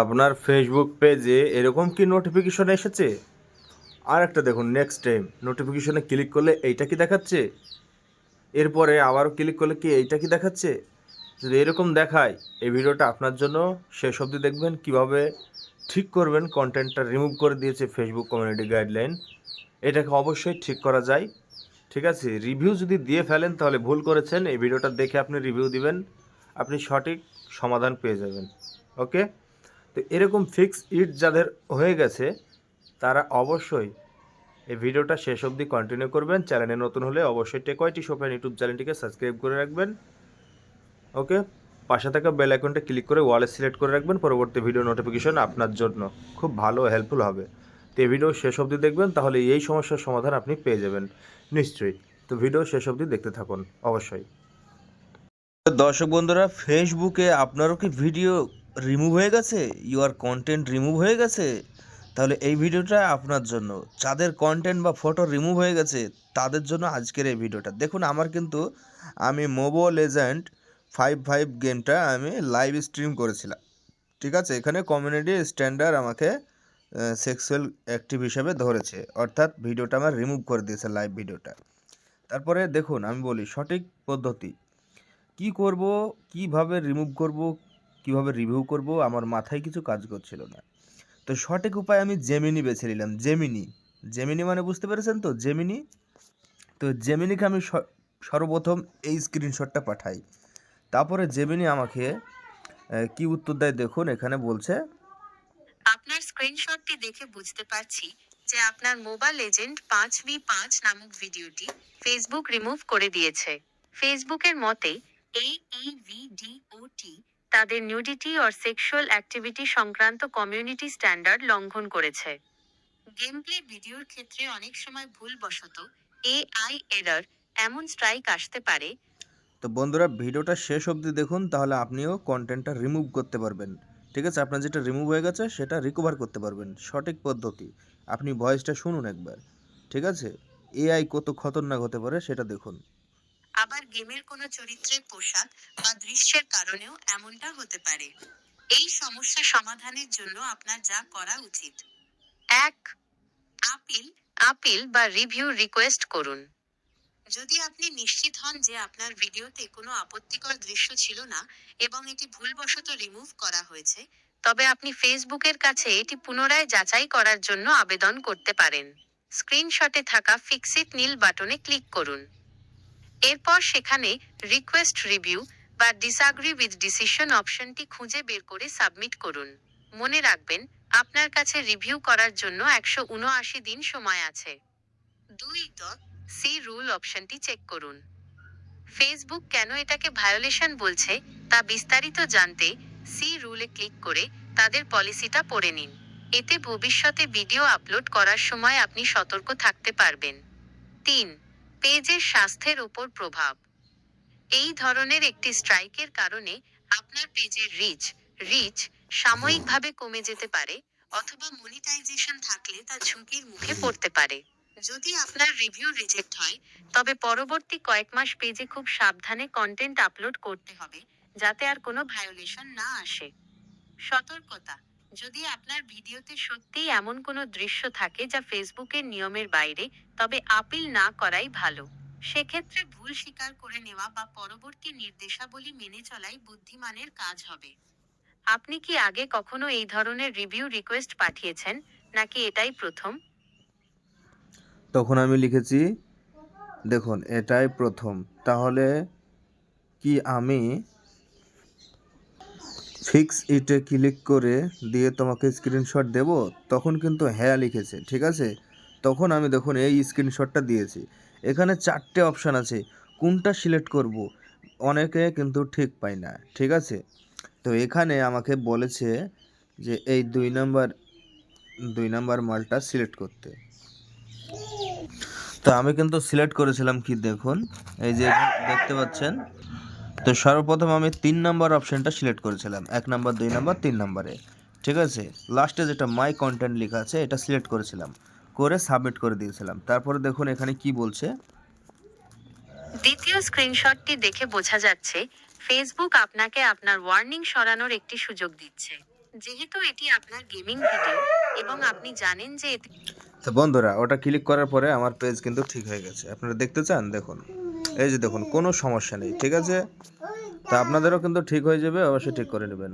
আপনার ফেসবুক পেজে এরকম কি নোটিফিকেশন এসেছে? আর একটা দেখুন, নেক্সট টাইম নোটিফিকেশনে ক্লিক করলে এইটা কি দেখাচ্ছে, এরপরে আবারও ক্লিক করলে কি এইটা কি দেখাচ্ছে। যদি এরকম দেখায়, এই ভিডিওটা আপনার জন্য। শেষ অবধি দেখবেন কিভাবে ঠিক করবেন। কন্টেন্টটা রিমুভ করে দিয়েছে ফেসবুক কমিউনিটি গাইডলাইন, এটাকে অবশ্যই ঠিক করা যায়। ঠিক আছে, রিভিউ যদি দিয়ে ফেলেন তাহলে ভুল করেছেন। এই ভিডিওটা দেখে আপনি রিভিউ দিবেন, আপনি সঠিক সমাধান পেয়ে যাবেন। ওকে, তো এরকম ফিক্স ইট যাদের হয়ে গেছে তারা অবশ্যই এই ভিডিওটা শেষ অবধি কন্টিনিউ করবেন। চ্যানেলে নতুন হলে অবশ্যই টেকওয়াই টিপস অফ ইউটিউব চ্যানেলটিকে সাবস্ক্রাইব করে রাখবেন। ওকে, পাশে থাকা বেল আইকনটা ক্লিক করে ওয়ালে সিলেক্ট করে রাখবেন। পরবর্তী ভিডিও নোটিফিকেশন আপনার জন্য খুব ভালো হেল্পফুল হবে। তো এই ভিডিও শেষ অবধি দেখবেন, তাহলে এই সমস্যার সমাধান আপনি পেয়ে যাবেন নিশ্চয়ই। তো ভিডিও শেষ অবধি দেখতে থাকুন অবশ্যই। দর্শক বন্ধুরা, ফেসবুকে আপনারও কি ভিডিও রিমুভ হয়ে গেছে, ইউর কন্টেন্ট রিমুভ হয়ে গেছে? তাহলে এই ভিডিওটা আপনার জন্য। যাদের কন্টেন্ট বা ফটো রিমুভ হয়ে গেছে তাদের জন্য আজকের এই ভিডিওটা। দেখুন, আমার কিন্তু আমি মোবাইল লেজেন্ড 5 গেমটা আমি লাইভ স্ট্রিম করেছিলাম। ঠিক আছে, এখানে কমিউনিটি স্ট্যান্ডার্ড আমাকে সেক্সুয়াল অ্যাক্টিভ হিসেবে ধরেছে, অর্থাৎ ভিডিওটা আমার রিমুভ করে দিয়েছে, লাইভ ভিডিওটা। তারপরে দেখুন, আমি বলি সঠিক পদ্ধতি কি করব, কিভাবে রিমুভ করব, কিভাবে রিভিউ করব, আমার মাথায় কিছু কাজ করছিল না। তো সঠিক উপায় আমি জেমিনি বেছে নিলাম। জেমিনি মানে বুঝতে পেরেছেন তো, জেমিনি। তো জেমিনিকে আমি সর্বপ্রথম এই স্ক্রিনশটটা পাঠাই। তারপরে জেমিনি আমাকে কি উত্তর দেয় দেখুন, এখানে বলছে, আপনার স্ক্রিনশটটি দেখে বুঝতে পারছি যে আপনার মোবাইল এজেন্ট 5v5 নামক ভিডিওটি ফেসবুক রিমুভ করে দিয়েছে। ফেসবুকের মতে এই ভিডিওটি তাদের নিউডিটি অর সেক্সুয়াল অ্যাক্টিভিটি সংক্রান্ত কমিউনিটি স্ট্যান্ডার্ড লঙ্ঘন করেছে। গেমপ্লে ভিডিওর ক্ষেত্রে অনেক সময় ভুলবশত এআই এরর এমন স্ট্রাইক আসতে পারে। তো বন্ধুরা, ভিডিওটা শেষ অবধি দেখুন, তাহলে আপনিও কন্টেন্টটা রিমুভ করতে পারবেন। ঠিক আছে, আপনার যেটা রিমুভ হয়ে গেছে সেটা রিকভার করতে পারবেন। সঠিক পদ্ধতি, আপনি ভয়েসটা শুনুন একবার। ঠিক আছে, এআই কত খতরনাক হতে পারে সেটা দেখুন। আবার গেমের কোনো চরিত্রের পোশাক বা দৃশ্যের কারণেও এমনটা হতে পারে। এই সমস্যা সমাধানের জন্য আপনার যা করা উচিত: ১. আপিল আপিল বা রিভিউ রিকোয়েস্ট করুন। যদি আপনি নিশ্চিত হন যে আপনার ভিডিওতে কোনো আপত্তিকর দৃশ্য ছিল না এবং এটি ভুলবশত রিমুভ করা হয়েছে, তবে আপনি ফেসবুকের কাছে এটি পুনরায় যাচাই করার জন্য আবেদন করতে পারেন। স্ক্রিনশটে থাকা ফিক্সিট নীল বাটনে ক্লিক করুন। এরপর সেখানে রিকোয়েস্ট রিভিউ বা ডিসঅ্যাগ্রি উইথ ডিসিশন অপশনটি খুঁজে বের করে সাবমিট করুন। মনে রাখবেন, আপনার কাছে রিভিউ করার জন্য 179 দিন সময় আছে। 2. সি রুল অপশনটি চেক করুন। ফেসবুক কেন এটাকে ভায়োলেশন বলছে তা বিস্তারিত জানতে সি রুলে ক্লিক করে তাদের পলিসিটা পড়ে নিন। এতে ভবিষ্যতে ভিডিও আপলোড করার সময় আপনি সতর্ক থাকতে পারবেন। 3. পেজের স্বাস্থ্যের উপর প্রভাব। এই ধরনের একটি স্ট্রাইকের কারণে আপনার পেজের রিচ সাময়িকভাবে কমে যেতে পারে, অথবা মনিটাইজেশন থাকলে তা ঝুঁকির মুখে পড়তে পারে। যদি আপনার রিভিউ রিজেক্ট হয়, তবে পরবর্তী কয়েক মাস পেজে খুব সাবধানে কন্টেন্ট আপলোড করতে হবে, যাতে আর কোনো ভায়োলেশন না আসে। সতর্কতা: যদি আপনার ভিডিওতে সত্যিই এমন কোনো দৃশ্য থাকে যা ফেসবুকের নিয়মের বাইরে, তবে আপিল না করাই ভালো। সেক্ষেত্রে ভুল স্বীকার করে নেওয়া বা পরবর্তী নির্দেশাবলী মেনে চলাই বুদ্ধিমানের কাজ হবে। আপনি কি আগে কখনো এই ধরনের রিভিউ রিকোয়েস্ট পাঠিয়েছেন, নাকি এটাই প্রথম? তখন আমি লিখেছি, দেখুন এটাই প্রথম। তাহলে কি আমি ফিক্স ইটে ক্লিক করে দিয়ে তোমাকে স্ক্রিনশট দেব? তখন কিন্তু হ্যাঁ লিখেছে। ঠিক আছে, তখন আমি দেখুন এই স্ক্রিনশটটা দিয়েছি। এখানে 4টে অপশান আছে, কোনটা সিলেক্ট করব অনেকে কিন্তু ঠিক পায় না। ঠিক আছে, তো এখানে আমাকে বলেছে যে এই 2 নাম্বার মালটা সিলেক্ট করতে। তো আমি কিন্তু সিলেক্ট করেছিলাম কি দেখুন, এই যে দেখতে পাচ্ছেন। তো সর্বপ্রথম আমি 3 নাম্বার অপশানটা সিলেক্ট করেছিলাম, 1 নাম্বার 2 নাম্বার 3 নাম্বারে। ঠিক আছে, লাস্টে যেটা মাই কন্টেন্ট লেখা আছে এটা সিলেক্ট করেছিলাম, করে সাবমিট করে দিয়েছিলাম। তারপরে দেখুন এখানে কি বলছে। দ্বিতীয় স্ক্রিনশটটি দেখে বোঝা যাচ্ছে ফেসবুক আপনাকে আপনার ওয়ার্নিং সরানোর একটি সুযোগ দিচ্ছে। যেহেতু এটি আপনার গেমিং ভিডিও এবং আপনি জানেন যে এতে তো বন্ধুরা ওটা ক্লিক করার পরে আমার পেজ কিন্তু ঠিক হয়ে গেছে। আপনারা দেখতে চান? দেখুন, এই যে দেখুন, কোনো সমস্যা নেই, ঠিক আছে? তা আপনাদেরও কিন্তু ঠিক হয়ে যাবে, অবশ্যই ঠিক করে নেবেন।